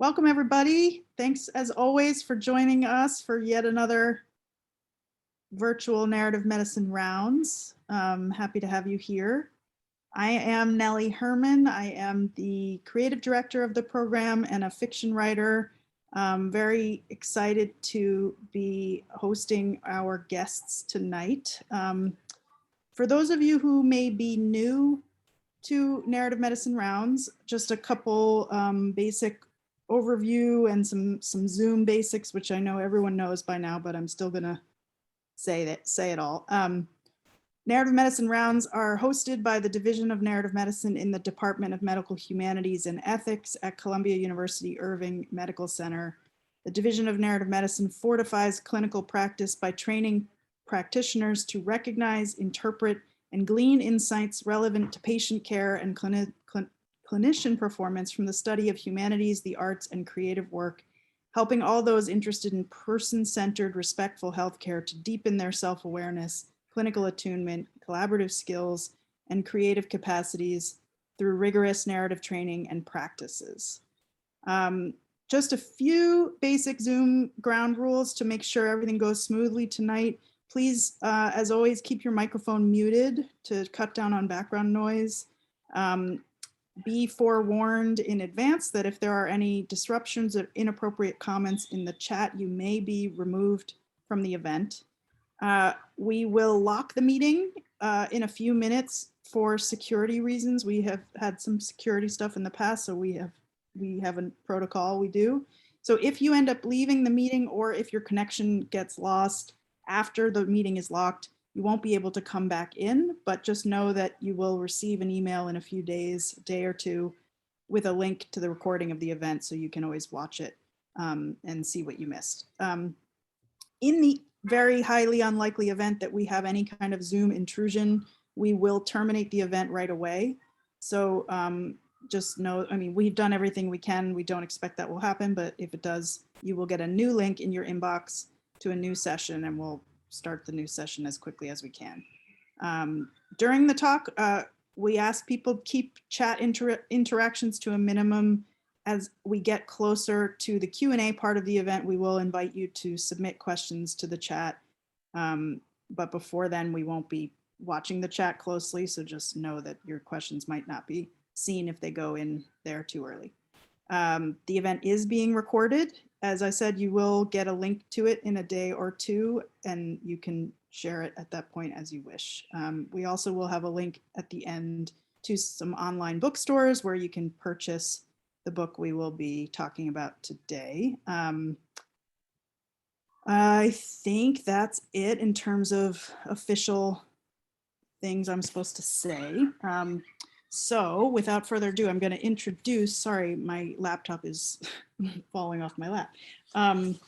Welcome, everybody. Thanks, as always, for joining us for yet another virtual narrative medicine rounds. Happy to have you here. I am Nellie Herman. I am the creative director of the program and a fiction writer. Very excited to be hosting our guests tonight. For those of you who may be new to narrative medicine rounds, just a couple basic overview and some Zoom basics, which I know everyone knows by now, but I'm still gonna say it all. Narrative medicine rounds are hosted by the Division of Narrative Medicine in the Department of Medical Humanities and Ethics at Columbia University Irving Medical Center. The Division of Narrative Medicine fortifies clinical practice by training practitioners to recognize, interpret, and glean insights relevant to patient care and clinician performance from the study of humanities, the arts, and creative work, helping all those interested in person-centered, respectful healthcare to deepen their self-awareness, clinical attunement, collaborative skills, and creative capacities through rigorous narrative training and practices. Just a few basic Zoom ground rules to make sure everything goes smoothly tonight. Please, as always, keep your microphone muted to cut down on background noise. Be forewarned in advance that if there are any disruptions or inappropriate comments in the chat, you may be removed from the event. We will lock the meeting in a few minutes for security reasons. We have had some security stuff in the past, so we have a protocol we do. So if you end up leaving the meeting or if your connection gets lost after the meeting is locked, you won't be able to come back in, but just know that you will receive an email in a few days, a day or two, with a link to the recording of the event so you can always watch it and see what you missed. In the very highly unlikely event that we have any kind of Zoom intrusion, we will terminate the event right away. So just know, I mean, we've done everything we can. We don't expect that will happen, but if it does, you will get a new link in your inbox to a new session, and we'll start the new session as quickly as we can. During the talk, we ask people to keep chat interactions to a minimum. As we get closer to the Q&A part of the event, we will invite you to submit questions to the chat. But before then, we won't be watching the chat closely, so just know that your questions might not be seen if they go in there too early. The event is being recorded. As I said, you will get a link to it in a day or two, and you can share it at that point as you wish. We also will have a link at the end to some online bookstores where you can purchase the book we will be talking about today. I think that's it in terms of official things I'm supposed to say. So without further ado, I'm going to introduce, sorry, my laptop is falling off my lap. I'm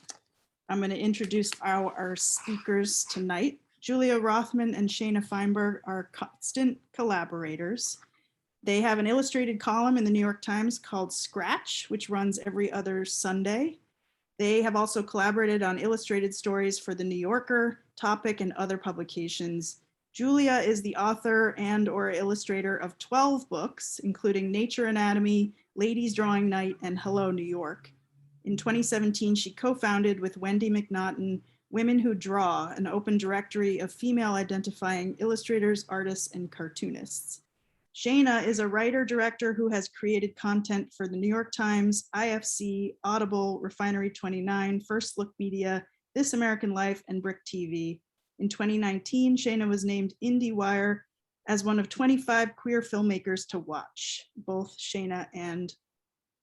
going to introduce our speakers tonight. Julia Rothman and Shaina Feinberg are constant collaborators. They have an illustrated column in the New York Times called Scratch, which runs every other Sunday. They have also collaborated on illustrated stories for The New Yorker, Topic, and other publications. Julia is the author and/or illustrator of 12 books, including Nature Anatomy, Ladies Drawing Night, and Hello, New York. In 2017, she co-founded with Wendy McNaughton Women Who Draw, an open directory of female identifying illustrators, artists, and cartoonists. Shayna is a writer-director who has created content for the New York Times, IFC, Audible, Refinery 29, First Look Media, This American Life, and Brick TV. In 2019, Shayna was named IndieWire as one of 25 queer filmmakers to watch. Both Shayna and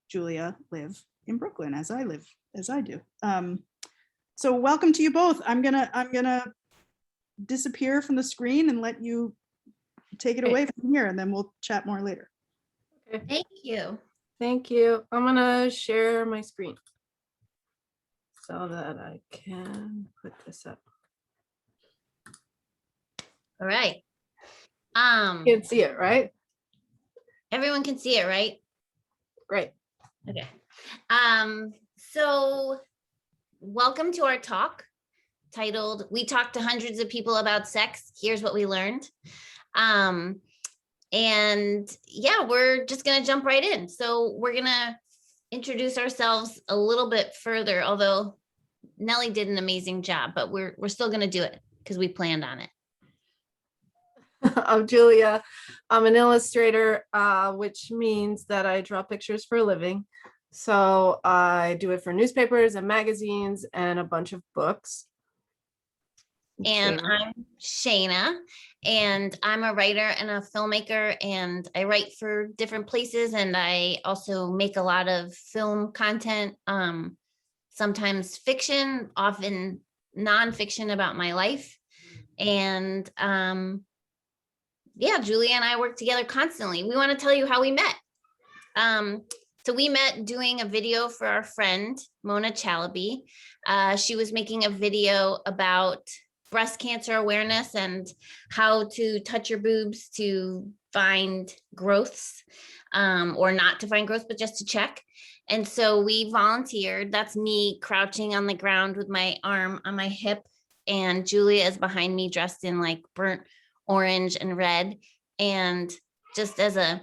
Julia live in Brooklyn, as I do. So welcome to you both. I'm gonna disappear from the screen and let you take it away from here, and then we'll chat more later. Okay. Thank you. Thank you. I'm gonna share my screen so that I can put this up. All right. You can see it, right? Everyone can see it, right? Great. Okay. So welcome to our talk titled "We Talked to Hundreds of People About Sex. Here's What We Learned." And yeah, we're just gonna jump right in. So we're gonna introduce ourselves a little bit further, although Nellie did an amazing job, but we're still going to do it because we planned on it. I'm Julia. I'm an illustrator, which means that I draw pictures for a living. So I do it for newspapers and magazines and a bunch of books. And Shayna. I'm Shayna, and I'm a writer and a filmmaker, and I write for different places, and I also make a lot of film content, sometimes fiction, often nonfiction about my life. And yeah, Julia and I work together constantly. We want to tell you how we met. So we met doing a video for our friend, Mona Chalabi. She was making a video about breast cancer awareness and how to touch your boobs to find growths, or not to find growth, but just to check. And so we volunteered. That's me crouching on the ground with my arm on my hip, and Julia is behind me dressed in like burnt orange and red. And just as a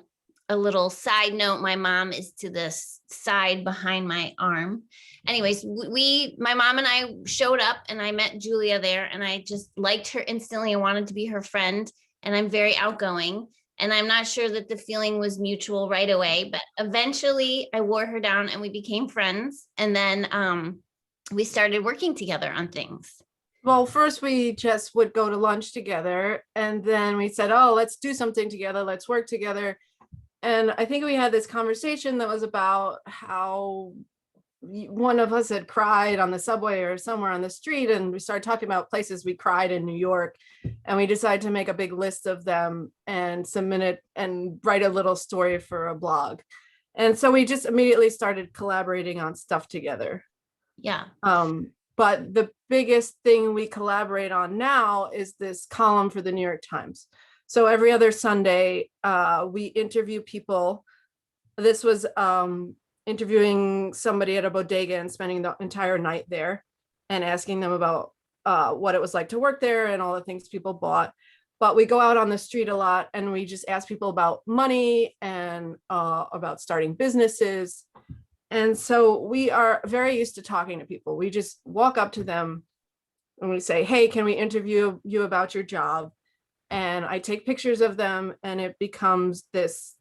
little side note, my mom is to this side behind my arm. Anyways, my mom and I showed up, and I met Julia there, and I just liked her instantly and wanted to be her friend. And I'm very outgoing, and I'm not sure that the feeling was mutual right away, but eventually I wore her down and we became friends. And then we started working together on things. Well, first we just would go to lunch together, and then we said, oh, let's do something together. Let's work together. And I think we had this conversation that was about how one of us had cried on the subway or somewhere on the street, and we started talking about places we cried in New York, and we decided to make a big list of them and submit it and write a little story for a blog. And so we just immediately started collaborating on stuff together. Yeah. But the biggest thing we collaborate on now is this column for the New York Times. So every other Sunday, we interview people. This was interviewing somebody at a bodega and spending the entire night there and asking them about what it was like to work there and all the things people bought. But we go out on the street a lot, and we just ask people about money and about starting businesses. And so we are very used to talking to people. We just walk up to them and we say, hey, can we interview you about your job? And I take pictures of them, and it becomes this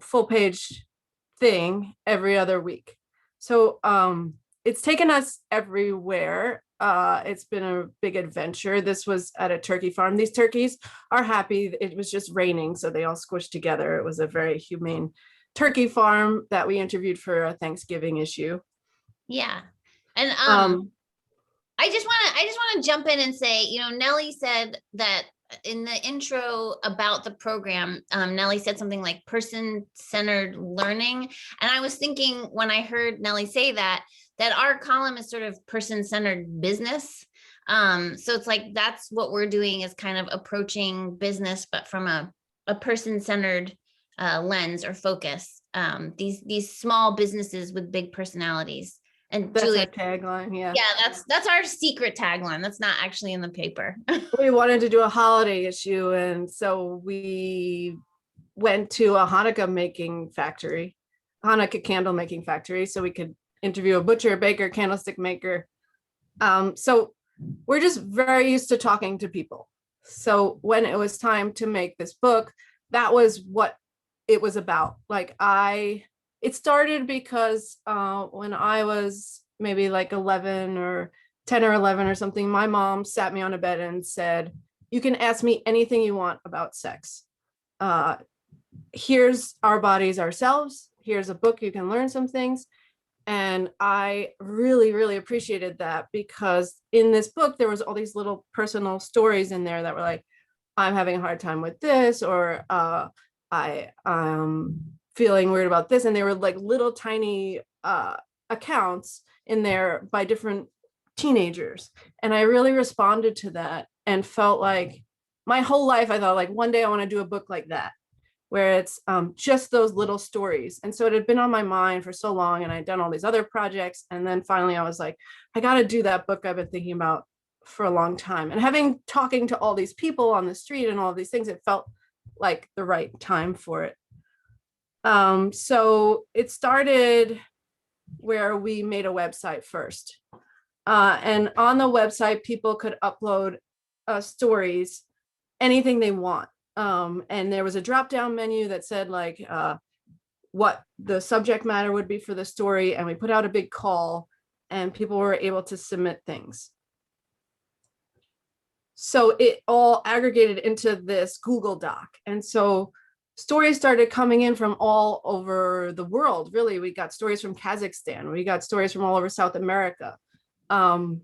full page thing every other week. So it's taken us everywhere. It's been a big adventure. This was at a turkey farm. These turkeys are happy. It was just raining, so they all squished together. It was a very humane turkey farm that we interviewed for a Thanksgiving issue. Yeah. And I just want to jump in and say, Nellie said that in the intro about the program, Nellie said something like person-centered learning. And I was thinking when I heard Nellie say that our column is sort of person-centered business. So it's like, that's what we're doing, is kind of approaching business, but from a person-centered lens or focus. These small businesses with big personalities. And that's Julia, our tagline. Yeah. That's our secret tagline. That's not actually in the paper. We wanted to do a holiday issue, and so we went to a Hanukkah candle making factory, so we could interview a butcher, baker, candlestick maker. So we're just very used to talking to people. So when it was time to make this book, that was what it was about. It started because when I was maybe like 11 or 10 or 11 or something, my mom sat me on a bed and said, you can ask me anything you want about sex. Here's our bodies ourselves. Here's a book, you can learn some things. And I really, really appreciated that, because in this book, there was all these little personal stories in there that were like, I'm having a hard time with this, or I'm feeling weird about this. And they were like little tiny accounts in there by different teenagers. And I really responded to that and felt like my whole life, I thought like one day I want to do a book like that, where it's just those little stories. And so it had been on my mind for so long, and I'd done all these other projects. And then finally I was like, I got to do that book I've been thinking about for a long time. And talking to all these people on the street and all these things, it felt like the right time for it. So it started where we made a website first. And on the website, people could upload stories, anything they want. And there was a drop-down menu that said like what the subject matter would be for the story. And we put out a big call and people were able to submit things. So it all aggregated into this Google Doc. And so stories started coming in from all over the world. Really, we got stories from Kazakhstan. We got stories from all over South America. And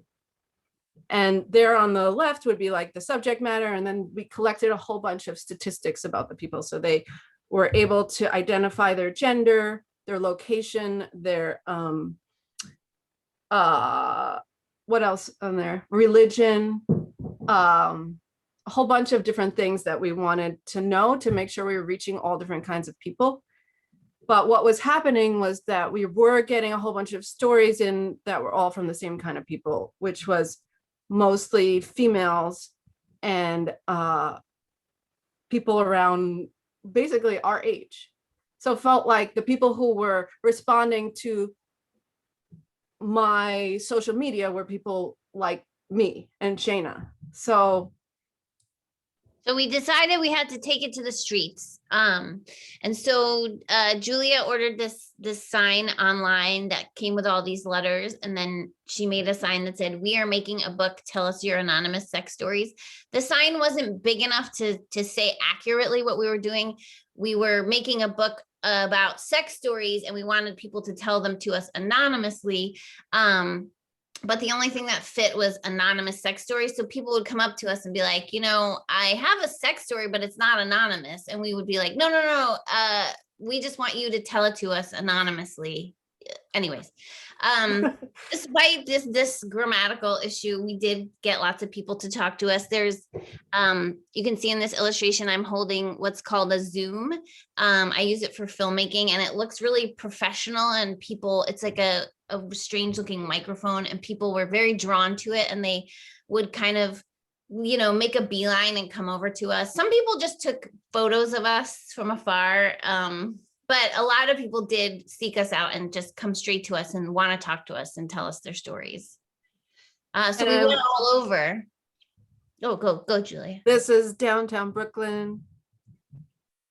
there on the left would be like the subject matter. And then we collected a whole bunch of statistics about the people. So they were able to identify their gender, their location, their, what else on there? Religion, a whole bunch of different things that we wanted to know to make sure we were reaching all different kinds of people. But what was happening was that we were getting a whole bunch of stories in that were all from the same kind of people, which was mostly females and people around basically our age. So it felt like the people who were responding to my social media were people like me and Shayna. So we decided we had to take it to the streets. And so Julia ordered this sign online that came with all these letters. And then she made a sign that said, "We are making a book. Tell us your anonymous sex stories." The sign wasn't big enough to say accurately what we were doing. We were making a book about sex stories and we wanted people to tell them to us anonymously. But the only thing that fit was anonymous sex stories. So people would come up to us and be like, you know, I have a sex story, but it's not anonymous. And we would be like, no, we just want you to tell it to us anonymously. Anyways, despite this grammatical issue, we did get lots of people to talk to us. There's, you can see in this illustration, I'm holding what's called a Zoom. I use it for filmmaking and it looks really professional and people, it's like a strange looking microphone and people were very drawn to it and they would kind of, you know, make a beeline and come over to us. Some people just took photos of us from afar. But a lot of people did seek us out and just come straight to us and want to talk to us and tell us their stories. So we went all over. Oh, go, Julia. This is downtown Brooklyn,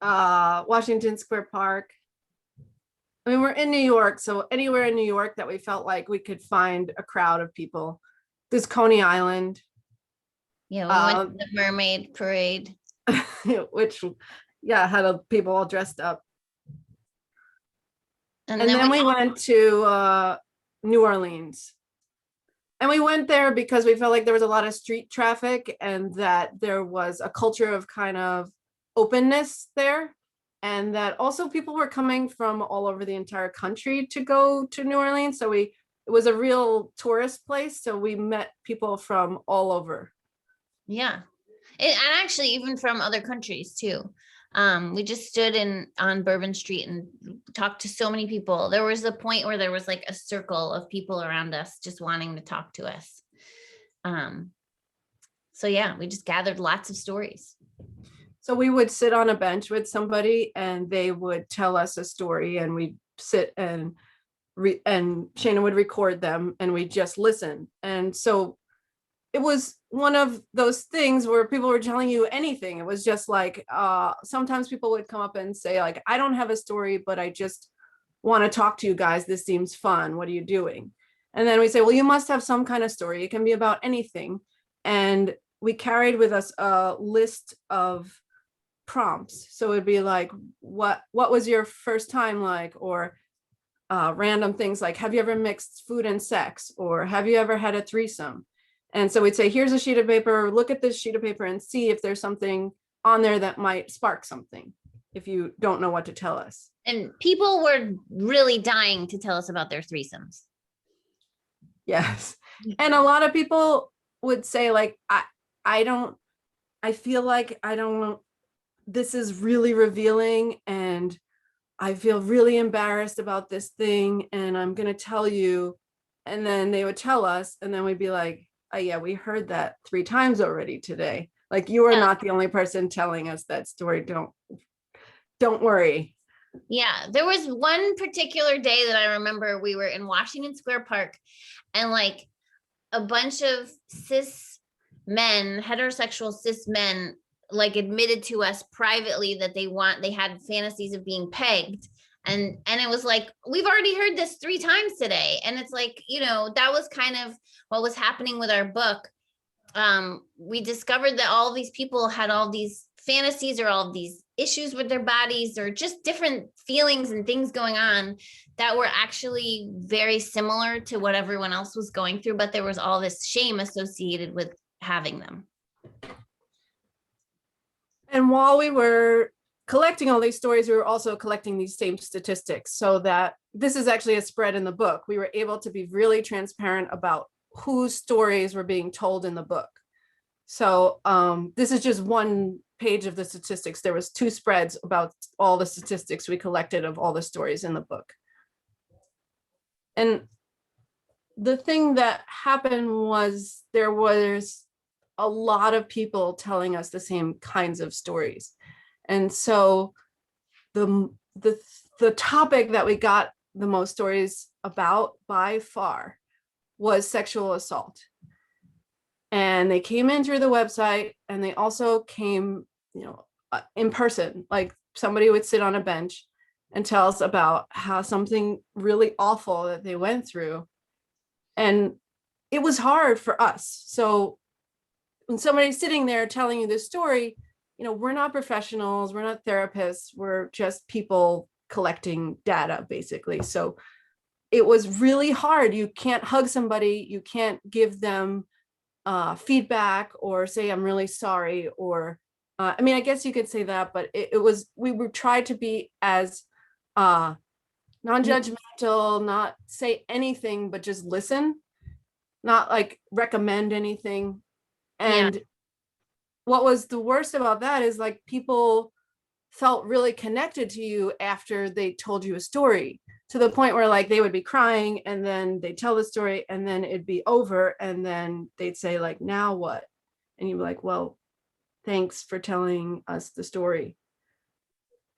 Washington Square Park. I mean, we're in New York, so anywhere in New York that we felt like we could find a crowd of people. This Coney Island. Yeah, we went to the Mermaid Parade. Which, yeah, had people all dressed up. And then we went to New Orleans. And we went there because we felt like there was a lot of street traffic and that there was a culture of kind of openness there. And that also people were coming from all over the entire country to go to New Orleans. So it was a real tourist place. So we met people from all over. Yeah. And actually even from other countries too. We just stood on Bourbon Street and talked to so many people. There was a point where there was like a circle of people around us just wanting to talk to us. So yeah, we just gathered lots of stories. So we would sit on a bench with somebody and they would tell us a story and we'd sit and Shayna would record them and we'd just listen. And so it was one of those things where people were telling you anything. It was just like, sometimes people would come up and say like, I don't have a story, but I just want to talk to you guys. This seems fun. What are you doing? And then we say, well, you must have some kind of story. It can be about anything. And we carried with us a list of prompts. So it'd be like, what was your first time like? Or random things like, have you ever mixed food and sex? Or have you ever had a threesome? And so we'd say, here's a sheet of paper, look at this sheet of paper and see if there's something on there that might spark something if you don't know what to tell us. And people were really dying to tell us about their threesomes. Yes. And a lot of people would say like, I feel like this is really revealing and I feel really embarrassed about this thing and I'm going to tell you. And then they would tell us and then we'd be like, oh yeah, we heard that 3 times already today. Like you are not the only person telling us that story. Don't worry. Yeah, there was one particular day that I remember we were in Washington Square Park, and like a bunch of cis men, heterosexual cis men, like admitted to us privately that they had fantasies of being pegged. And it was like, we've already heard this 3 times today. And it's like, that was kind of what was happening with our book. We discovered that all these people had all these fantasies or all of these issues with their bodies or just different feelings and things going on that were actually very similar to what everyone else was going through, but there was all this shame associated with having them. And while we were collecting all these stories, we were also collecting these same statistics, so that this is actually a spread in the book. We were able to be really transparent about whose stories were being told in the book. So this is just one page of the statistics. There was 2 spreads about all the statistics we collected of all the stories in the book. And the thing that happened was there was a lot of people telling us the same kinds of stories. And so the topic that we got the most stories about by far was sexual assault. And they came in through the website, and they also came, in person. Like somebody would sit on a bench and tell us about how something really awful that they went through. And it was hard for us. So when somebody's sitting there telling you this story, we're not professionals, we're not therapists, we're just people collecting data, basically. So it was really hard. You can't hug somebody, you can't give them feedback or say, I'm really sorry, or I guess you could say that, but we were tried to be as non-judgmental, not say anything, but just listen, not like recommend anything. And what was the worst about that is like people felt really connected to you after they told you a story, to the point where like they would be crying and then they'd tell the story and then it'd be over and then they'd say like, now what? And you'd be like, well, thanks for telling us the story.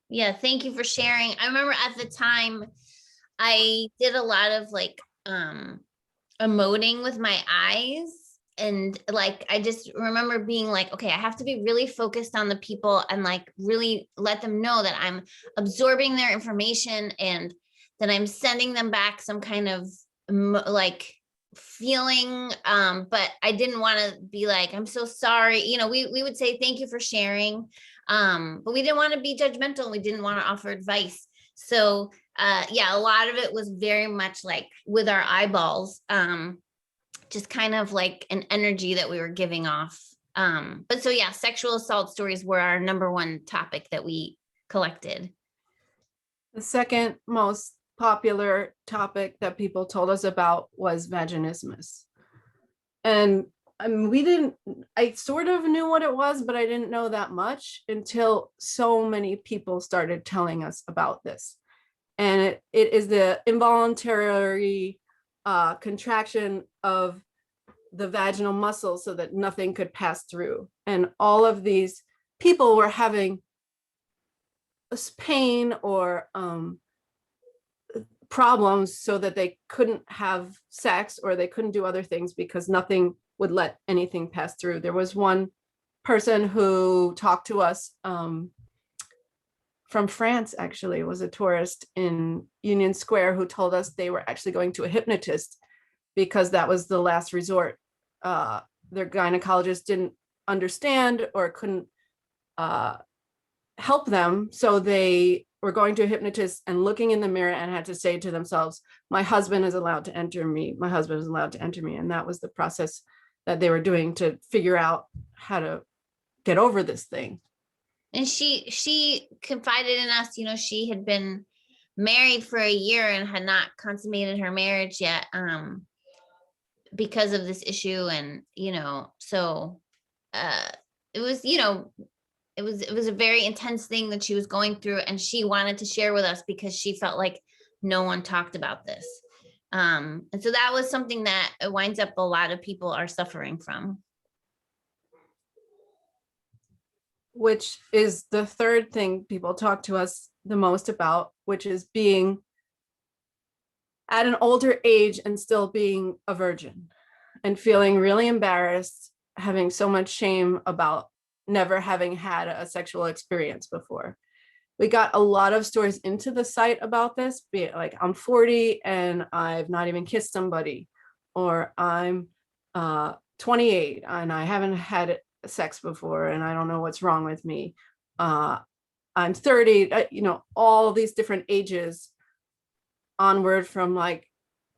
Yeah, thank you for sharing. I remember at the time I did a lot of like emoting with my eyes. And like, I just remember being like, okay, I have to be really focused on the people and like really let them know that I'm absorbing their information and that I'm sending them back some kind of like feeling. But I didn't want to be like, I'm so sorry. We would say, thank you for sharing. But we didn't want to be judgmental. And we didn't want to offer advice. So a lot of it was very much like with our eyeballs. Just kind of like an energy that we were giving off. But so yeah, sexual assault stories were our number 1 topic that we collected. The second most popular topic that people told us about was vaginismus. And I sort of knew what it was, but I didn't know that much until so many people started telling us about this. And it is the involuntary contraction of the vaginal muscle so that nothing could pass through. And all of these people were having pain or problems so that they couldn't have sex or they couldn't do other things because nothing would let anything pass through. There was one person who talked to us from France, actually. It was a tourist in Union Square who told us they were actually going to a hypnotist because that was the last resort. Their gynecologist didn't understand or couldn't help them. So they were going to a hypnotist and looking in the mirror and had to say to themselves, my husband is allowed to enter me. My husband is allowed to enter me. And that was the process that they were doing to figure out how to get over this thing. And she confided in us, she had been married for a year and had not consummated her marriage yet because of this issue. And, so it was, it was a very intense thing that she was going through, and she wanted to share with us because she felt like no one talked about this. And so that was something that winds up a lot of people are suffering from. Which is the third thing people talk to us the most about, which is being at an older age and still being a virgin and feeling really embarrassed, having so much shame about never having had a sexual experience before. We got a lot of stories into the site about this, be it like I'm 40 and I've not even kissed somebody, or I'm 28 and I haven't had sex before and I don't know what's wrong with me. I'm 30, all these different ages onward from like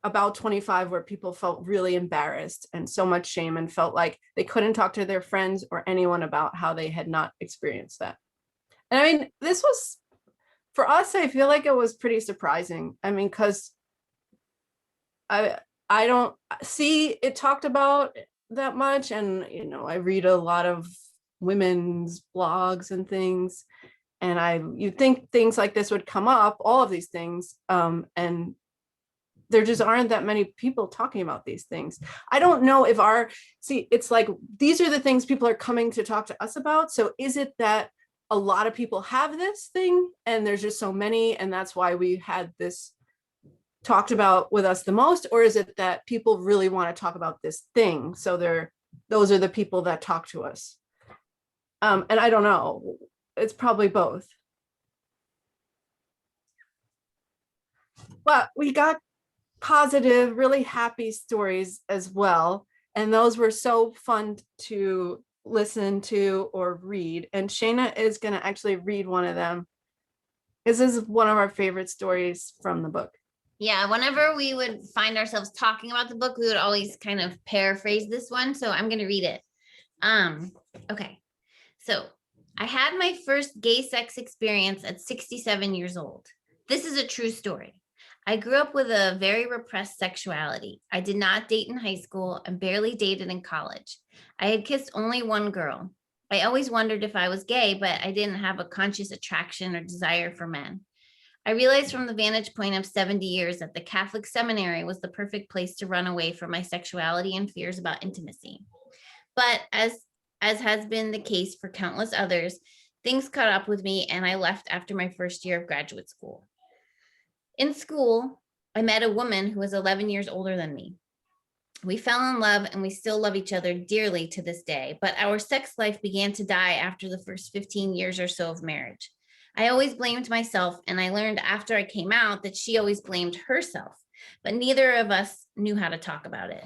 about 25, where people felt really embarrassed and so much shame and felt like they couldn't talk to their friends or anyone about how they had not experienced that. And I mean, this was, for us, I feel like it was pretty surprising. I mean, because I don't see it talked about that much. And, I read a lot of women's blogs and things. And you'd think things like this would come up, all of these things. And there just aren't that many people talking about these things. I don't know if it's like, these are the things people are coming to talk to us about. So is it that a lot of people have this thing and there's just so many, and that's why we had this talked about with us the most? Or is it that people really want to talk about this thing? So those are the people that talk to us. And I don't know, it's probably both. But we got positive, really happy stories as well. And those were so fun to listen to or read. And Shayna is going to actually read one of them. This is one of our favorite stories from the book. Yeah, whenever we would find ourselves talking about the book, we would always kind of paraphrase this one. So I'm going to read it. Okay. So I had my first gay sex experience at 67 years old. This is a true story. I grew up with a very repressed sexuality. I did not date in high school and barely dated in college. I had kissed only one girl. I always wondered if I was gay, but I didn't have a conscious attraction or desire for men. I realized from the vantage point of 70 years that the Catholic seminary was the perfect place to run away from my sexuality and fears about intimacy. But as has been the case for countless others, things caught up with me and I left after my first year of graduate school. In school, I met a woman who was 11 years older than me. We fell in love and we still love each other dearly to this day, but our sex life began to die after the first 15 years or so of marriage. I always blamed myself, and I learned after I came out that she always blamed herself, but neither of us knew how to talk about it.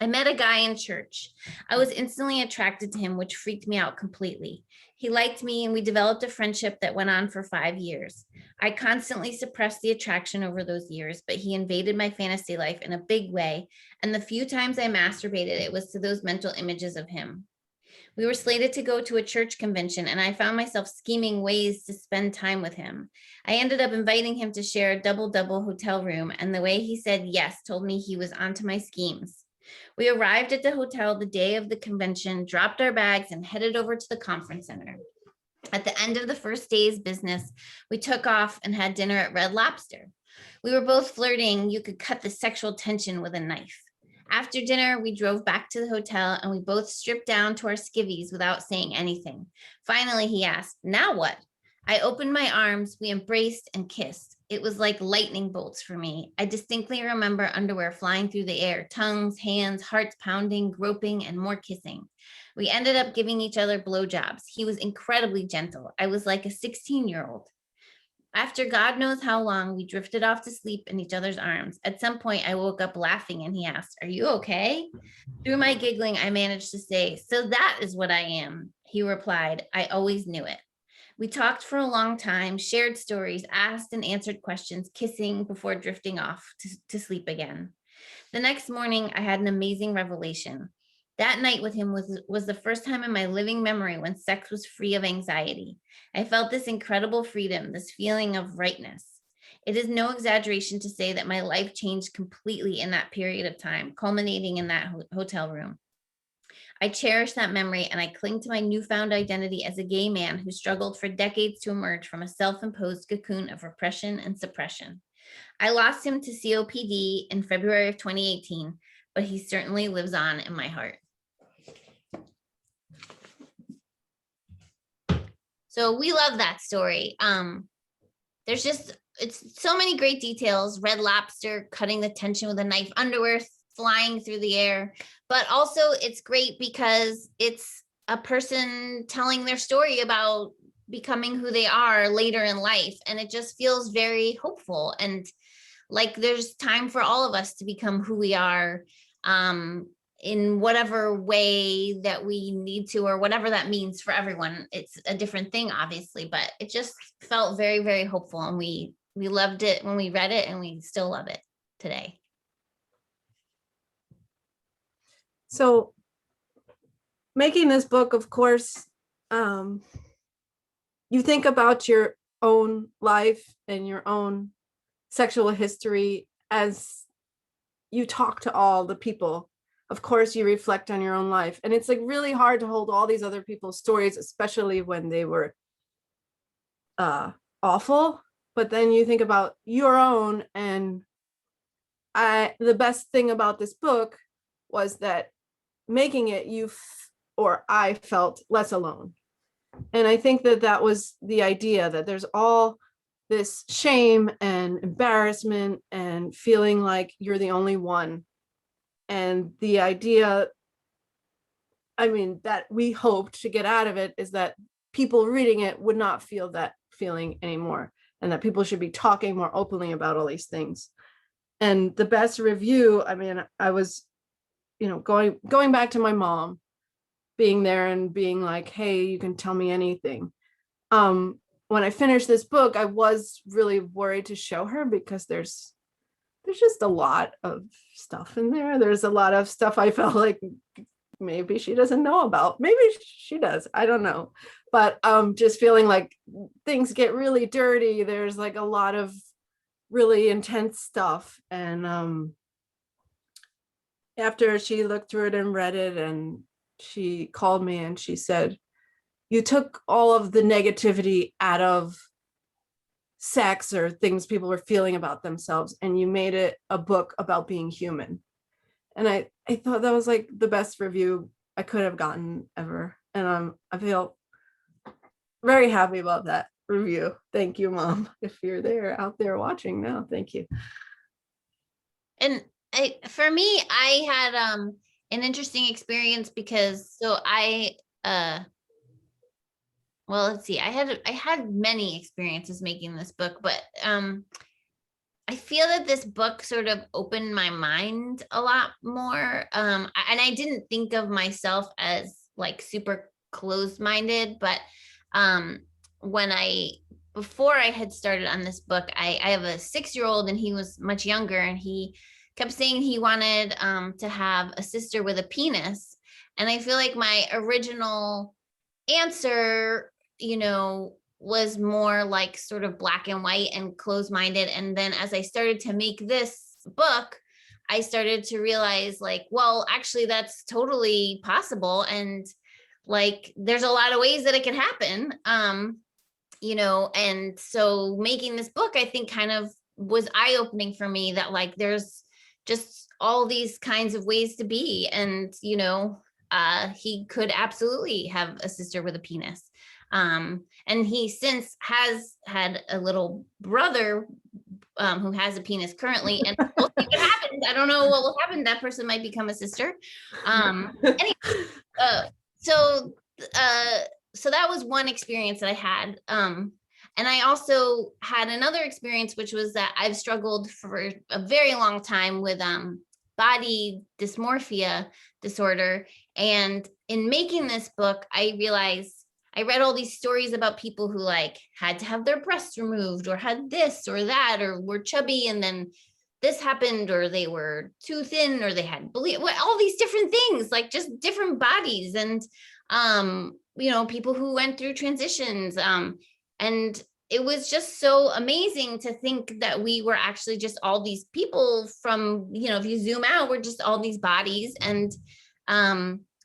I met a guy in church. I was instantly attracted to him, which freaked me out completely. He liked me and we developed a friendship that went on for 5 years. I constantly suppressed the attraction over those years, but he invaded my fantasy life in a big way. And the few times I masturbated, it was to those mental images of him. We were slated to go to a church convention and I found myself scheming ways to spend time with him. I ended up inviting him to share a double hotel room, and the way he said yes told me he was onto my schemes. We arrived at the hotel the day of the convention, dropped our bags, and headed over to the conference center. At the end of the first day's business, we took off and had dinner at Red Lobster. We were both flirting. You could cut the sexual tension with a knife. After dinner, we drove back to the hotel and we both stripped down to our skivvies without saying anything. Finally, he asked, "Now what?" I opened my arms, we embraced and kissed. It was like lightning bolts for me. I distinctly remember underwear flying through the air, tongues, hands, hearts pounding, groping, and more kissing. We ended up giving each other blowjobs. He was incredibly gentle. I was like a 16-year-old. After God knows how long, we drifted off to sleep in each other's arms. At some point, I woke up laughing and he asked, "Are you okay?" Through my giggling, I managed to say, "So that is what I am." He replied, "I always knew it." We talked for a long time, shared stories, asked and answered questions, kissing before drifting off to sleep again. The next morning, I had an amazing revelation. That night with him was the first time in my living memory when sex was free of anxiety. I felt this incredible freedom, this feeling of rightness. It is no exaggeration to say that my life changed completely in that period of time, culminating in that hotel room. I cherish that memory and I cling to my newfound identity as a gay man who struggled for decades to emerge from a self-imposed cocoon of repression and suppression. I lost him to COPD in February of 2018, but he certainly lives on in my heart. So we love that story. There's just, it's so many great details. Red Lobster cutting the tension with a knife, underwear flying through the air, but also it's great because it's a person telling their story about becoming who they are later in life. And it just feels very hopeful. And like there's time for all of us to become who we are, in whatever way that we need to, or whatever that means for everyone. It's a different thing, obviously, but it just felt very, very hopeful. And we loved it when we read it, and we still love it today. So making this book, of course, you think about your own life and your own sexual history as you talk to all the people. Of course, you reflect on your own life. And it's like really hard to hold all these other people's stories, especially when they were awful. But then you think about your own. And the best thing about this book was that making it, I felt less alone. And I think that that was the idea, that there's all this shame and embarrassment and feeling like you're the only one. And the idea, I mean, that we hoped to get out of it is that people reading it would not feel that feeling anymore, and that people should be talking more openly about all these things. And the best review, I mean, I was, going back to my mom, being there and being like, hey, you can tell me anything. When I finished this book, I was really worried to show her, because there's just a lot of stuff in there. There's a lot of stuff I felt like maybe she doesn't know about. Maybe she does. I don't know. But just feeling like things get really dirty. There's like a lot of really intense stuff. And after she looked through it and read it, and she called me and she said, you took all of the negativity out of sex or things people were feeling about themselves, and you made it a book about being human. And I thought that was like the best review I could have gotten ever. And I feel very happy about that review. Thank you, Mom. If you're out there watching now, thank you. And for me, I had an interesting experience because well, let's see, I had many experiences making this book, but I feel that this book sort of opened my mind a lot more. And I didn't think of myself as like super closed-minded, but before I had started on this book, I have a 6-year-old, and he was much younger, and he kept saying he wanted to have a sister with a penis. And I feel like my original answer, was more like sort of black and white and closed-minded. And then as I started to make this book, I started to realize like, well, actually that's totally possible. And like, there's a lot of ways that it can happen. And so making this book, I think kind of was eye-opening for me, that like, there's just all these kinds of ways to be. And, he could absolutely have a sister with a penis. And he since has had a little brother who has a penis currently, and we'll see what happens. I don't know what will happen. That person might become a sister. Anyway, so that was one experience that I had. And I also had another experience, which was that I've struggled for a very long time with body dysmorphia disorder. And in making this book, I realized I read all these stories about people who like had to have their breasts removed, or had this or that, or were chubby, and then this happened, or they were too thin, or they had all these different things, like just different bodies. And people who went through transitions. And it was just so amazing to think that we were actually just all these people from, if you zoom out, we're just all these bodies. And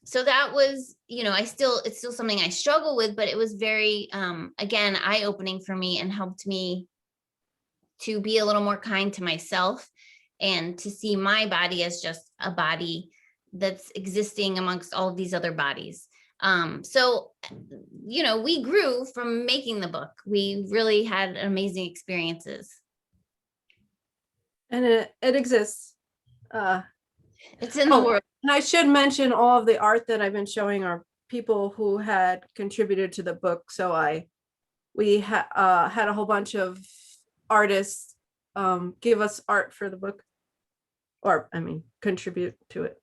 so that was, it's still something I struggle with, but it was very, again, eye-opening for me, and helped me to be a little more kind to myself, and to see my body as just a body that's existing amongst all of these other bodies. So, you know, we grew from making the book. We really had amazing experiences. And it exists. It's in the Oh, world. and I should mention all of the art that I've been showing are people who had contributed to the book. So we had a whole bunch of artists give us art for the book, or I mean, contribute to it.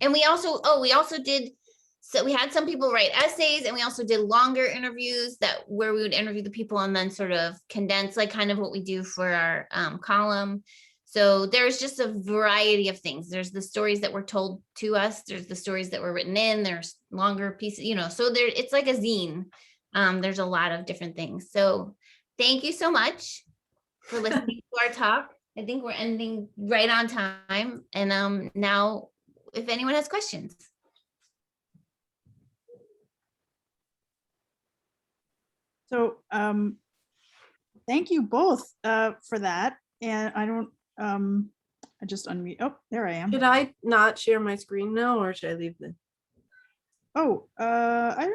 And we also did, so we had some people write essays, and we also did longer interviews where we would interview the people and then sort of condense, like kind of what we do for our column. So there's just a variety of things. There's the stories that were told to us. There's the stories that were written in. There's longer pieces, you know, so it's like a zine. There's a lot of different things. So thank you so much for listening to our talk. I think we're ending right on time. And now, if anyone has questions. So thank you both for that. And I just unmute. Oh, there I am. Should I not share my screen now, or should I leave this? Oh, I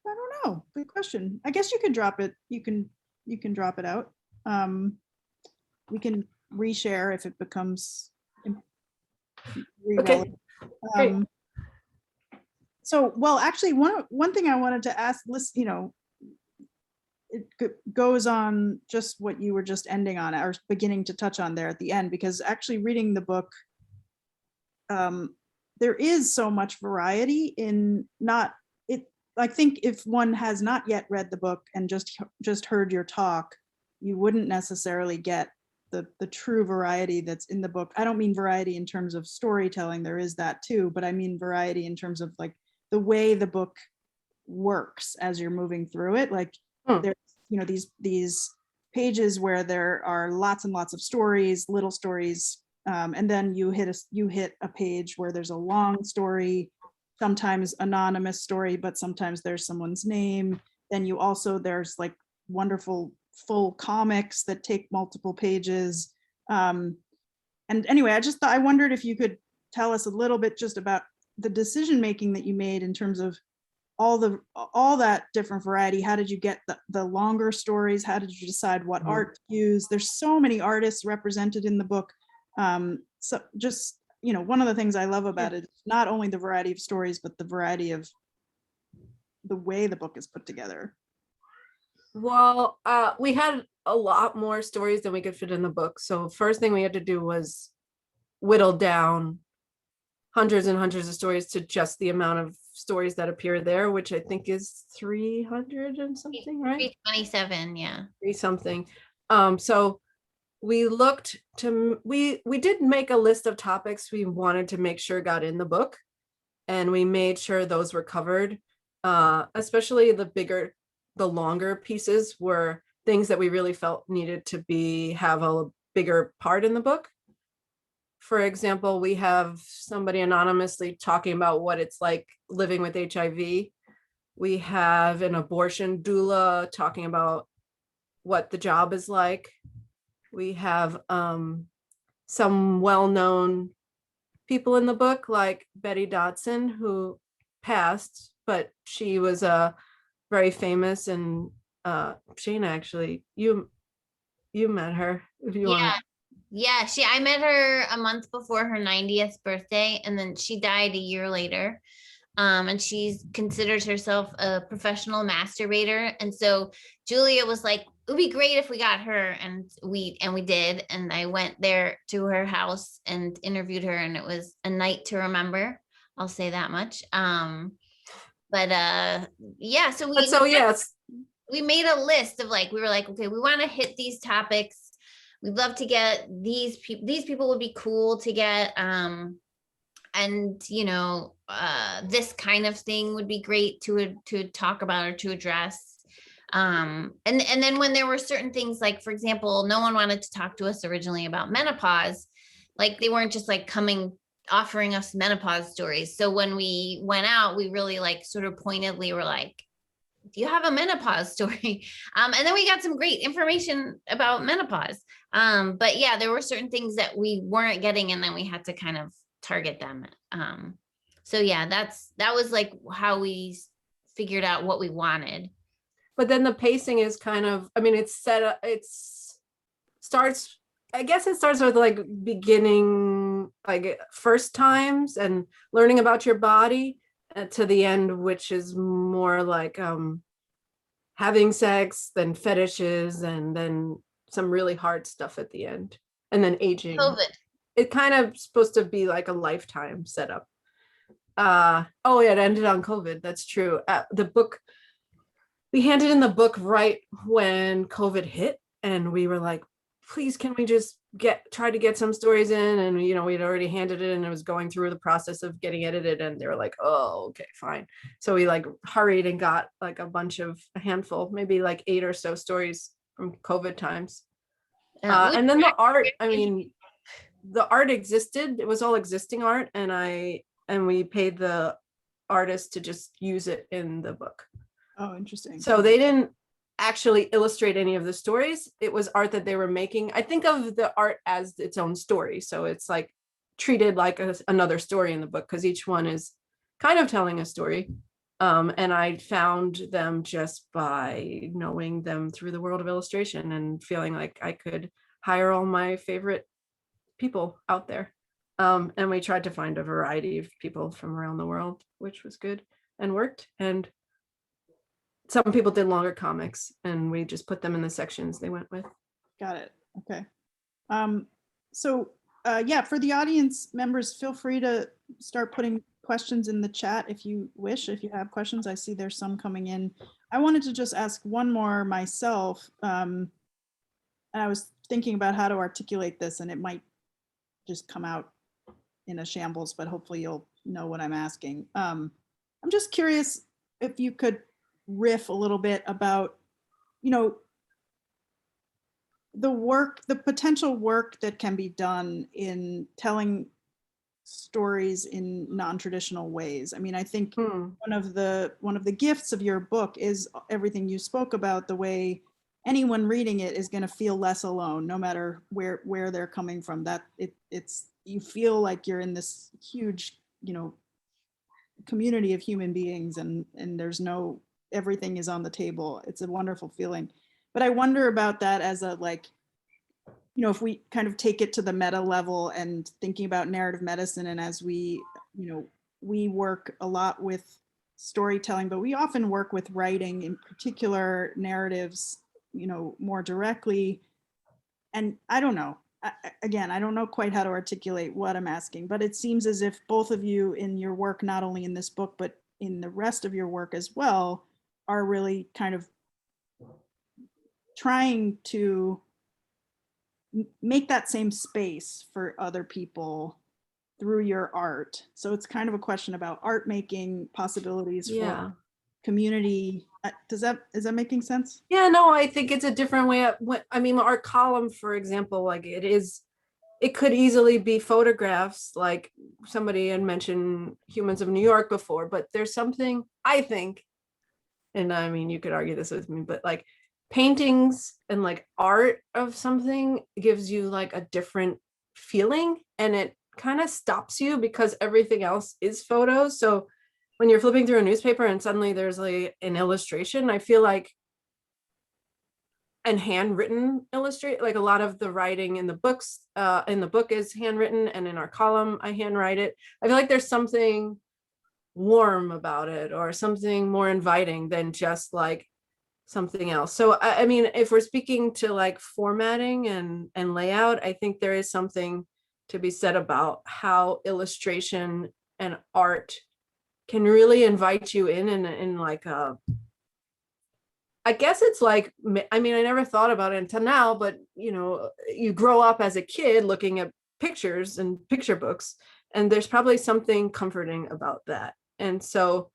don't know. Good question. I guess you can drop it. You can drop it out. We can reshare if it becomes irrelevant. Great. So, well, actually, one thing I wanted to ask, you know, it goes on just what you were just ending on or beginning to touch on there at the end, because actually reading the book, there is so much variety in I think if one has not yet read the book and just heard your talk, you wouldn't necessarily get the true variety that's in the book. I don't mean variety in terms of storytelling, there is that too, but I mean variety in terms of like the way the book works as you're moving through it. Like there's, you know, these pages where there are lots and lots of stories, little stories, and then you hit a page where there's a long story, sometimes anonymous story, but sometimes there's someone's name. Then there's like wonderful full comics that take multiple pages. And anyway, I wondered if you could tell us a little bit just about the decision making that you made in terms of all that different variety. How did you get the longer stories? How did you decide what art to use? There's so many artists represented in the book. So just, you know, one of the things I love about it, not only the variety of stories, but the variety of the way the book is put together. Well, we had a lot more stories than we could fit in the book. So first thing we had to do was whittle down hundreds and hundreds of stories to just the amount of stories that appear there, which I think is 300 and something, right? 327, yeah. 3 something. So we did make a list of topics we wanted to make sure got in the book, and we made sure those were covered. Especially the longer pieces were things that we really felt needed to have a bigger part in the book. For example, we have somebody anonymously talking about what it's like living with HIV. We have an abortion doula talking about what the job is like. We have some well-known people in the book, like Betty Dodson, who passed, but she was very famous, and Shayna, actually, you met her, if you want. Yeah, I met her a month before her 90th birthday, and then she died a year later. And she considers herself a professional masturbator. And so Julia was like, it would be great if we got her, and we did. And I went there to her house and interviewed her, and it was a night to remember. I'll say that much. Yeah, we made a list of we were like, okay, we want to hit these topics. We'd love to get these people would be cool to get, and you know, this kind of thing would be great to talk about or to address. And then when there were certain things, like for example, no one wanted to talk to us originally about menopause. Like they weren't just offering us menopause stories. So when we went out, we really sort of pointedly were like, do you have a menopause story? And then we got some great information about menopause. But yeah, there were certain things that we weren't getting, and then we had to kind of target them. So yeah, that was like how we figured out what we wanted. But then the pacing is kind of, I mean, it's set up, starts, I guess it starts with like beginning, like first times and learning about your body to the end, which is more like having sex, then fetishes, and then some really hard stuff at the end, and then aging. COVID. It kind of supposed to be like a lifetime setup. Oh yeah, it ended on COVID. That's true. The book, we handed in the book right when COVID hit, and we were like, please, can we just try to get some stories in? And we'd already handed it, and it was going through the process of getting edited, and they were like, oh, okay, fine. So we like hurried and got like a handful, maybe like 8 or so stories from COVID times. And then the art, I mean, the art existed. It was all existing art, and we paid the artist to just use it in the book. Oh, interesting. So they didn't actually illustrate any of the stories. It was art that they were making. I think of the art as its own story. So it's like treated like another story in the book, because each one is kind of telling a story. And I found them just by knowing them through the world of illustration and feeling like I could hire all my favorite people out there. And we tried to find a variety of people from around the world, which was good and worked. And some people did longer comics, and we just put them in the sections they went with. Got it. Okay. So yeah, for the audience members, feel free to start putting questions in the chat if you wish. If you have questions, I see there's some coming in. I wanted to just ask one more myself. And I was thinking about how to articulate this, and it might just come out in a shambles, but hopefully you'll know what I'm asking. I'm just curious if you could riff a little bit about, the potential work that can be done in telling stories in non-traditional ways. I mean, I think one of the gifts of your book is everything you spoke about, the way anyone reading it is going to feel less alone, no matter where they're coming from. That it's you feel like you're in this huge, community of human beings, and there's everything is on the table. It's a wonderful feeling. But I wonder about that as a, like, if we kind of take it to the meta level and thinking about narrative medicine, and as we work a lot with storytelling, but we often work with writing, in particular narratives, more directly. And I don't know, again, I don't know quite how to articulate what I'm asking, but it seems as if both of you in your work, not only in this book, but in the rest of your work as well, are really kind of trying to make that same space for other people through your art. So it's kind of a question about art making possibilities for community. Is that making sense? Yeah, no, I think it's a different way. I mean, our column, for example, like it could easily be photographs, like somebody had mentioned Humans of New York before, but there's something, I think, and I mean, you could argue this with me, but like paintings and like art of something gives you like a different feeling, and it kind of stops you because everything else is photos. So when you're flipping through a newspaper and suddenly there's like an illustration, I feel like, and handwritten illustrate, like a lot of the writing in the books, in the book is handwritten, and in our column I handwrite it. I feel like there's something warm about it, or something more inviting than just like something else. So I mean, if we're speaking to like formatting and layout, I think there is something to be said about how illustration and art can really invite you in like a, I guess it's like, I mean, I never thought about it until now, but you grow up as a kid looking at pictures and picture books, and there's probably something comforting about that. And so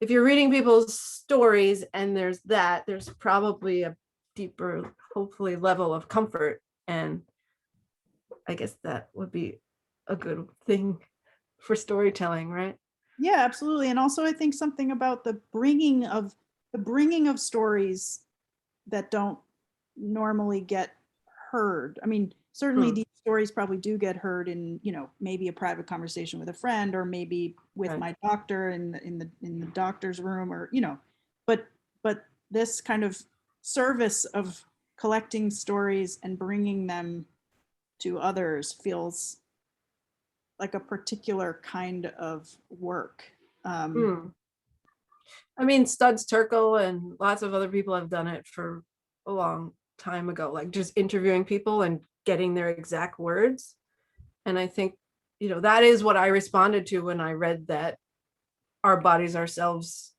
if you're reading people's stories and there's probably a deeper, hopefully, level of comfort. And I guess that would be a good thing for storytelling, right? Yeah, absolutely. And also I think something about the bringing of stories that don't normally get heard. I mean, certainly these stories probably do get heard in, maybe a private conversation with a friend, or maybe with Right. my doctor in the doctor's room, or, but this kind of service of collecting stories and bringing them to others feels like a particular kind of work. I mean, Studs Terkel and lots of other people have done it for a long time ago, like just interviewing people and getting their exact words. And I think, that is what I responded to when I read that our bodies, ourselves,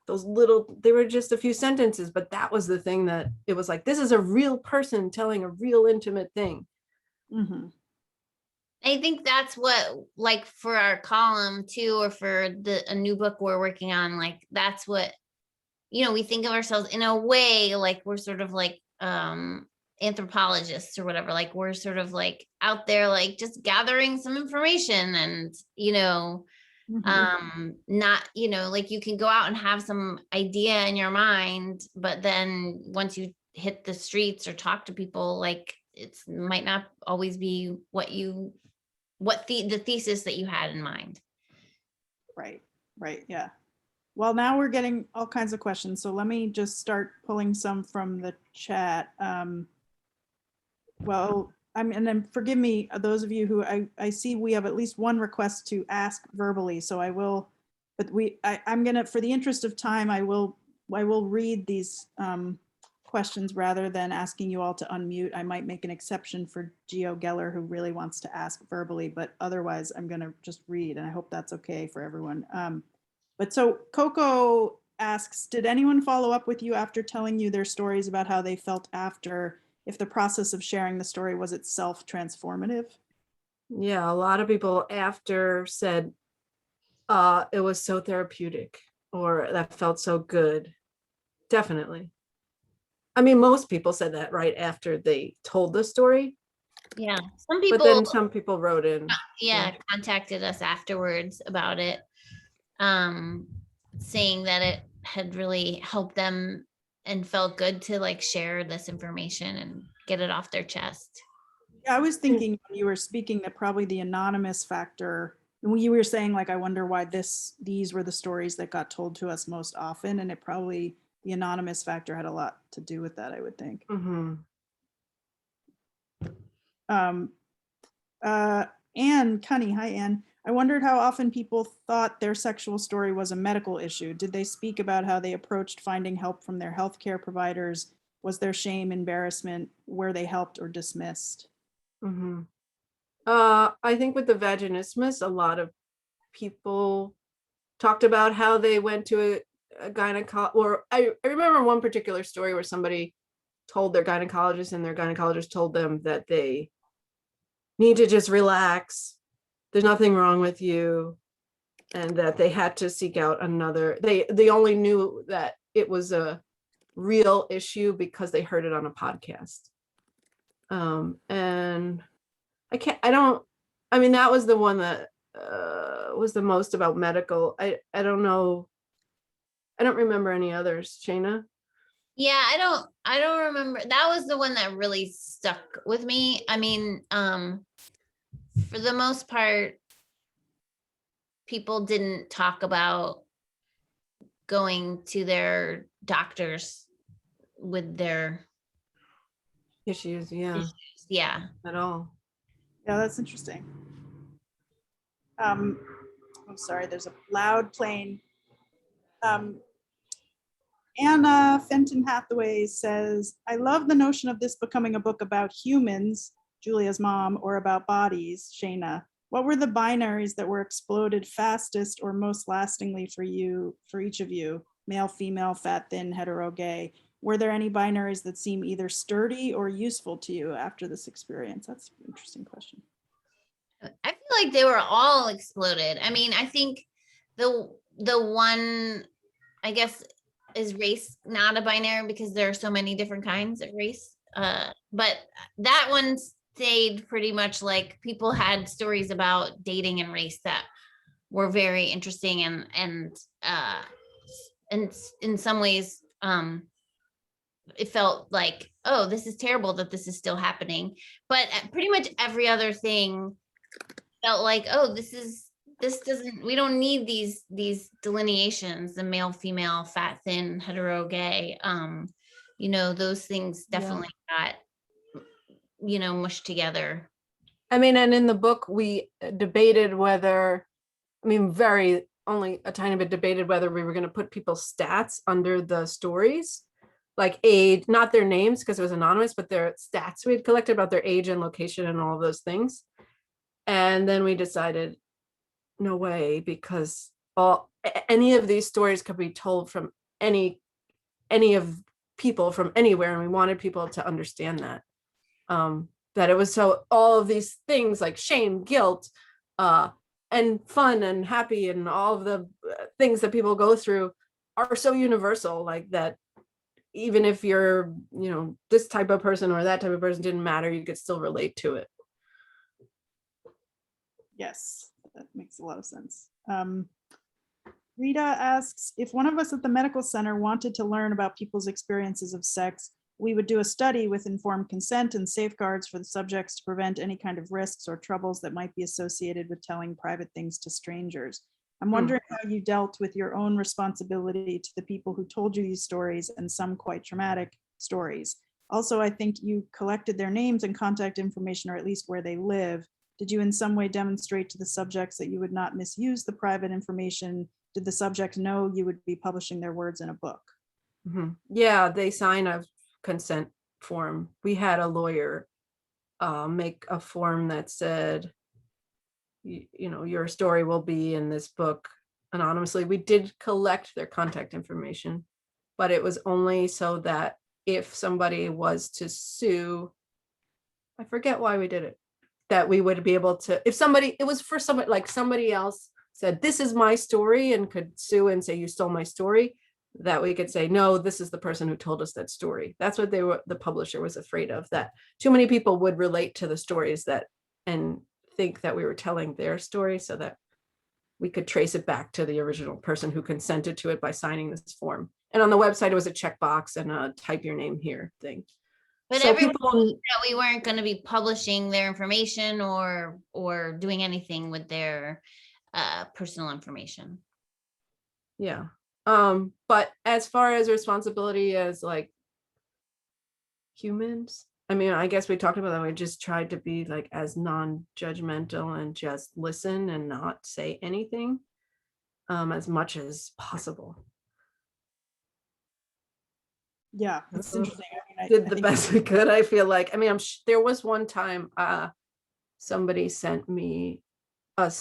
they were just a few sentences, but that was the thing that it was like, this is a real person telling a real intimate thing. Mm-hmm. I think that's what, like, for our column too, or for a new book we're working on, like, that's what, we think of ourselves in a way, like we're sort of like anthropologists or whatever, like we're sort of like out there, like just gathering some information, and, not, like you can go out and have some idea in your mind, but then once you hit the streets or talk to people, like it's might not always be the thesis that you had in mind. Right. Yeah. Well, now we're getting all kinds of questions. So let me just start pulling some from the chat. And then forgive me, those of you who I see we have at least one request to ask verbally. So I will, but I'm going to, for the interest of time, I will read these questions rather than asking you all to unmute. I might make an exception for Gio Geller, who really wants to ask verbally, but otherwise I'm going to just read, and I hope that's okay for everyone. But so Coco asks, did anyone follow up with you after telling you their stories about how they felt after, if the process of sharing the story was itself transformative? Yeah, a lot of people after said it was so therapeutic, or that felt so good. Definitely. I mean, most people said that right after they told the story. Yeah, But then some people wrote in. Contacted us afterwards about it, saying that it had really helped them and felt good to like share this information and get it off their chest. Yeah, I was thinking when you were speaking that probably the anonymous factor, when you were saying like, I wonder why these were the stories that got told to us most often, and it probably, the anonymous factor had a lot to do with that, I would think. Mm-hmm. Anne Cunny, hi Anne. I wondered how often people thought their sexual story was a medical issue. Did they speak about how they approached finding help from their healthcare providers? Was there shame, embarrassment? Were they helped or dismissed? Mm-hmm. I think with the vaginismus, a lot of people talked about how they went to a gynecologist, or I remember one particular story where somebody told their gynecologist, and their gynecologist told them that they need to just relax. There's nothing wrong with you. And that they had to seek out another, they only knew that it was a real issue because they heard it on a podcast. And that was the one that was the most about medical. I don't know. I don't remember any others. Shayna? Yeah, I don't remember. That was the one that really stuck with me. I mean, for the most part, people didn't talk about going to their doctors with their Issues, yeah. Yeah. At all. Yeah, that's interesting. I'm sorry, there's a loud plane. Anna Fenton Hathaway says, I love the notion of this becoming a book about humans, Julia's mom, or about bodies, Shayna. What were the binaries that were exploded fastest or most lastingly for you, for each of you? Male, female, fat, thin, hetero, gay. Were there any binaries that seem either sturdy or useful to you after this experience? That's an interesting question. I feel like they were all exploded. I mean, I think the one, I guess, is race not a binary because there are so many different kinds of race. But that one stayed pretty much like people had stories about dating and race that were very interesting and in some ways it felt like, oh, this is terrible that this is still happening. But pretty much every other thing felt like, oh, this doesn't, we don't need these delineations, the male, female, fat, thin, hetero, gay. Those things definitely got, mushed together. I mean, and in the book, we debated whether, very only a tiny bit debated whether we were going to put people's stats under the stories, like age, not their names because it was anonymous, but their stats we had collected about their age and location and all of those things. And then we decided, no way, because any of these stories could be told from any of people from anywhere, and we wanted people to understand that. That it was so all of these things like shame, guilt, and fun and happy and all of the things that people go through are so universal, like that even if you're, this type of person or that type of person, didn't matter, you could still relate to it. Yes, that makes a lot of sense. Rita asks, if one of us at the medical center wanted to learn about people's experiences of sex, we would do a study with informed consent and safeguards for the subjects to prevent any kind of risks or troubles that might be associated with telling private things to strangers. I'm wondering how you dealt with your own responsibility to the people who told you these stories, and some quite traumatic stories. Also, I think you collected their names and contact information, or at least where they live. Did you in some way demonstrate to the subjects that you would not misuse the private information? Did the subject know you would be publishing their words in a book? Yeah, they sign a consent form. We had a lawyer make a form that said, your story will be in this book anonymously. We did collect their contact information, but it was only so that if somebody was to sue, I forget why we did it, that we would be able to, if somebody, it was for somebody, like somebody else said, this is my story, and could sue and say, you stole my story, that we could say, no, this is the person who told us that story. That's what the publisher was afraid of, that too many people would relate to the stories and think that we were telling their story, so that we could trace it back to the original person who consented to it by signing this form. And on the website, it was a checkbox and a type your name here thing. But So everyone people, knew that we weren't going to be publishing their information or doing anything with their personal information. yeah. But as far as responsibility as like humans, I guess we talked about that. We just tried to be like as non-judgmental and just listen and not say anything as much as possible. Yeah, that's interesting. I Did the think best we could. I feel like, there was one time somebody sent me a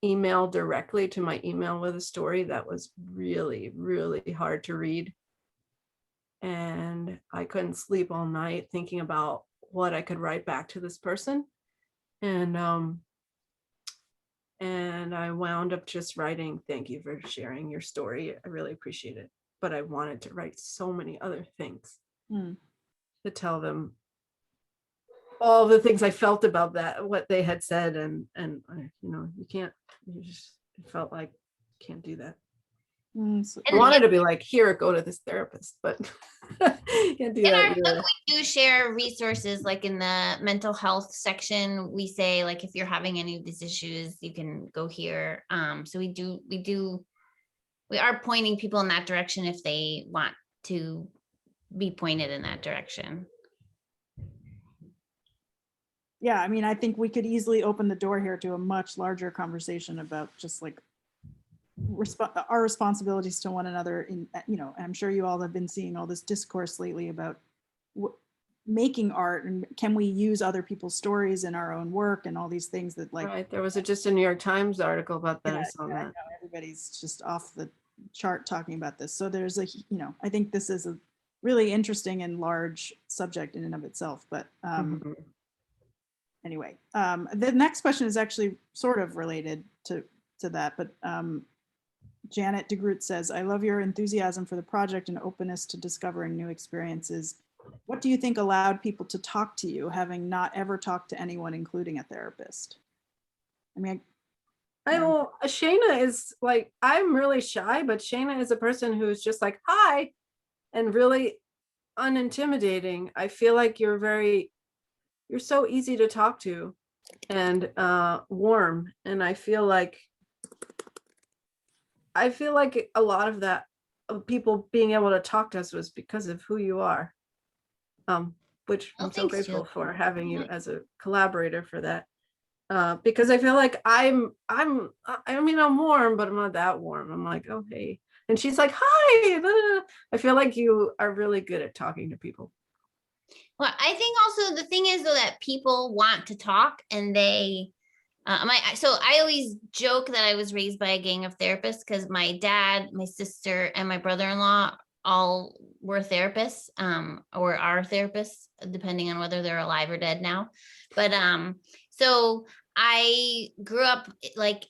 email directly to my email with a story that was really, really hard to read. And I couldn't sleep all night thinking about what I could write back to this person. And I wound up just writing, thank you for sharing your story. I really appreciate it. But I wanted to write so many other things to tell them all the things I felt about that, what they had said. And it felt like you can't do that. I wanted to be like, here, go to this therapist, but can't do that either. We do share resources, like in the mental health section, we say, like, if you're having any of these issues, you can go here. So we are pointing people in that direction if they want to be pointed in that direction. Yeah, I think we could easily open the door here to a much larger conversation about just like our responsibilities to one another. I'm sure you all have been seeing all this discourse lately about making art, and can we use other people's stories in our own work, and all these things that, like, right, there was just a New York Times article about that. Yeah, I saw that. Everybody's just off the chart talking about this. So there's I think this is a really interesting and large subject in and of itself. But anyway, the next question is actually sort of related to that. But Janet DeGroot says, I love your enthusiasm for the project and openness to discovering new experiences. What do you think allowed people to talk to you, having not ever talked to anyone, including a therapist? Shayna is like, I'm really shy, but Shayna is a person who's just like, hi, and really unintimidating. I feel like you're so easy to talk to and warm. And I feel like a lot of that, of people being able to talk to us, was because of who you are. Which Oh, I'm so thanks, grateful Jill. for having you as a collaborator for that. Because I feel like I mean, I'm warm, but I'm not that warm. I'm like, oh, hey. And she's like, hi. Blah, blah, blah. I feel like you are really good at talking to people. Well, I think also the thing is though that people want to talk and they so I always joke that I was raised by a gang of therapists because my dad, my sister, and my brother-in-law all were therapists, or are therapists, depending on whether they're alive or dead now. But so I grew up like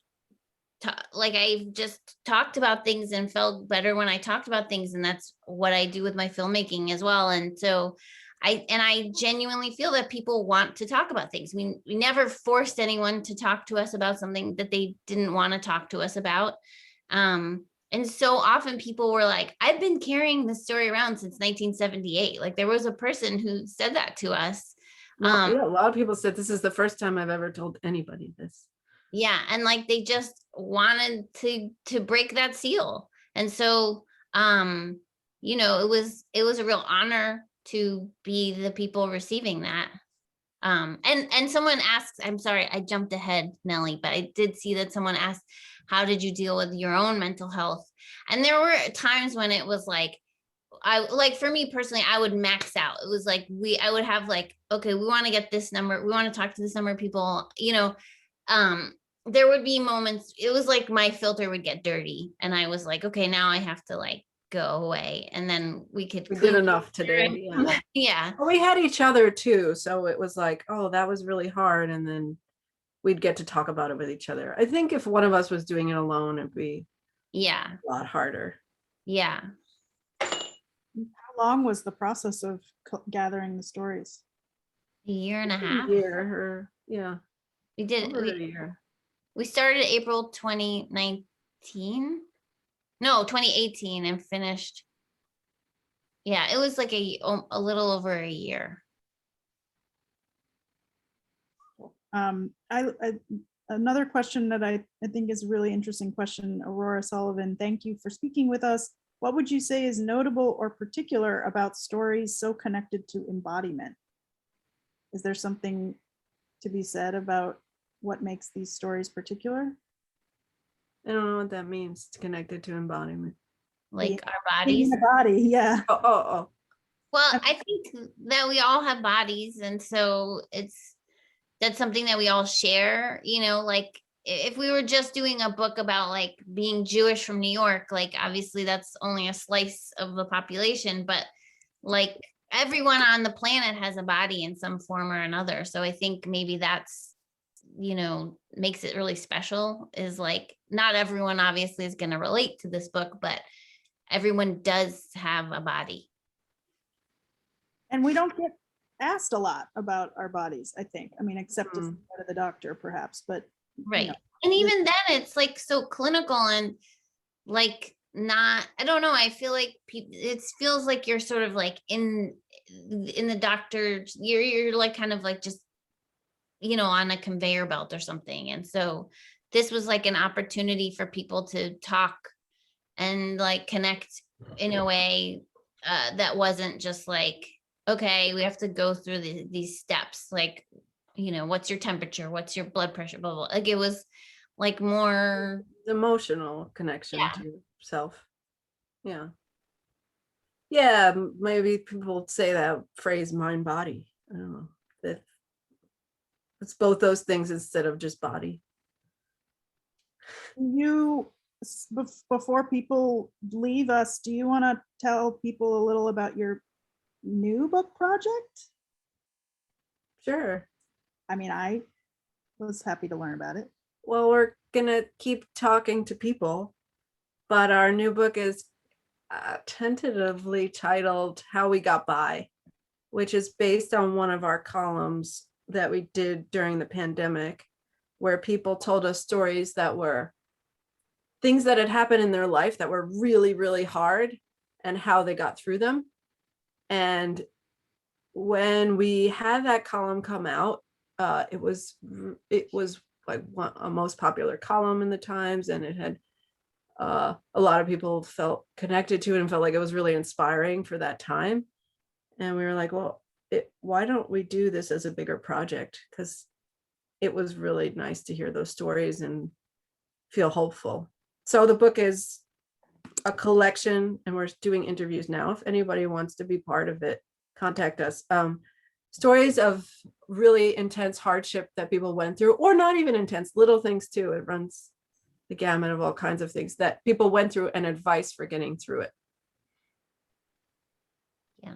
I just talked about things and felt better when I talked about things, and that's what I do with my filmmaking as well. And so I genuinely feel that people want to talk about things. We never forced anyone to talk to us about something that they didn't want to talk to us about. And so often people were like, I've been carrying this story around since 1978. Like there was a person who said that to us. Yeah, a lot of people said this is the first time I've ever told anybody this. Yeah, and like they just wanted to break that seal. And so it was a real honor to be the people receiving that. And someone asked, I'm sorry, I jumped ahead, Nellie, but I did see that someone asked, how did you deal with your own mental health? And there were times when it was like, for me personally, I would max out. It was like I would have like, okay, we want to get this number, we want to talk to this number of people, there would be moments, it was like my filter would get dirty and I was like, okay, now I have to like go away, and then we did enough today. Yeah. Yeah. Well, we had each other too, so it was like, oh, that was really hard, and then we'd get to talk about it with each other. I think if one of us was doing it alone, it'd be a lot harder. Yeah. How long was the process of gathering the stories? A year and a half. Yeah. We did Over a year. We started April 2019. No, 2018 and finished. Yeah, it was like a little over a year. Another question that I think is a really interesting question, Aurora Sullivan, thank you for speaking with us. What would you say is notable or particular about stories so connected to embodiment? Is there something to be said about what makes these stories particular? I don't know what that means. It's connected to embodiment. Like Yeah. our bodies. The body, yeah. Oh. Well, I think that we all have bodies, and so that's something that we all share, like if we were just doing a book about like being Jewish from New York, like obviously that's only a slice of the population, but like everyone on the planet has a body in some form or another. So I think maybe that's, makes it really special, is like not everyone obviously is going to relate to this book, but everyone does have a body. And we don't get asked a lot about our bodies, I think. I mean, except to the doctor perhaps, but right. And even then it's like so clinical and like not, I don't know, I feel like it feels like you're sort of like in the doctor, you're like kind of like just on a conveyor belt or something. And so this was like an opportunity for people to talk and like connect in a way that wasn't just like, okay, we have to go through these steps, like, what's your temperature, what's your blood pressure, blah, blah. Like it was like more emotional connection to self. Yeah, maybe people say that phrase mind body. I don't know, that it's both those things instead of just body. Before people leave us, do you want to tell people a little about your new book project? Sure. I mean, I was happy to learn about it. Well, we're gonna keep talking to people, but our new book is tentatively titled How We Got By, which is based on one of our columns that we did during the pandemic, where people told us stories that were things that had happened in their life that were really, really hard and how they got through them. And when we had that column come out, it was like a most popular column in the Times, and it had a lot of people felt connected to it and felt like it was really inspiring for that time. And we were like, well, why don't we do this as a bigger project? Because it was really nice to hear those stories and feel hopeful. So the book is a collection, and we're doing interviews now. If anybody wants to be part of it, contact us. Stories of really intense hardship that people went through, or not even intense, little things too. It runs the gamut of all kinds of things that people went through and advice for getting through it. Yeah.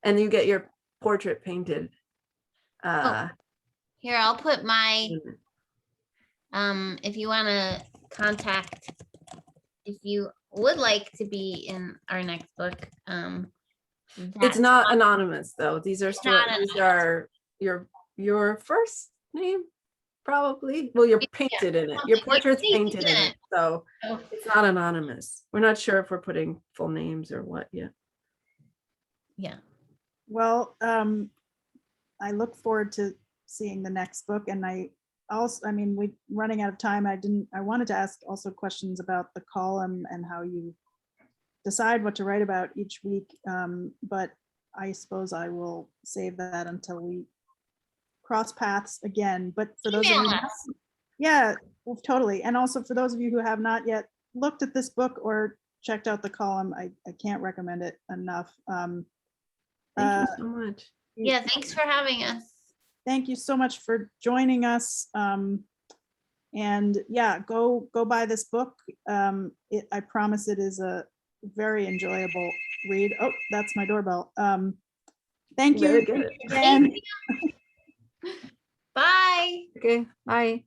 And you get your portrait painted. Here, I'll put my, if you want to contact, if you would like to be in our next book. It's not anonymous though. These are Not these are your first name, probably. Well, you're painted in it. Your portrait's painted in it, so it's not anonymous. We're not sure if we're putting full names or what yet. Yeah. Well, I look forward to seeing the next book, and I mean, we're running out of time. I wanted to ask also questions about the column and how you decide what to write about each week, but I suppose I will save that until we cross paths again. But for those of you, yeah, well, totally. And also for those of you who have not yet looked at this book or checked out the column, I can't recommend it enough. Thank you so much. Yeah, thanks for having us. Thank you so much for joining us. And yeah, go buy this book. I promise it is a very enjoyable read. Oh, that's my doorbell. Thank you again. Bye. Okay, bye.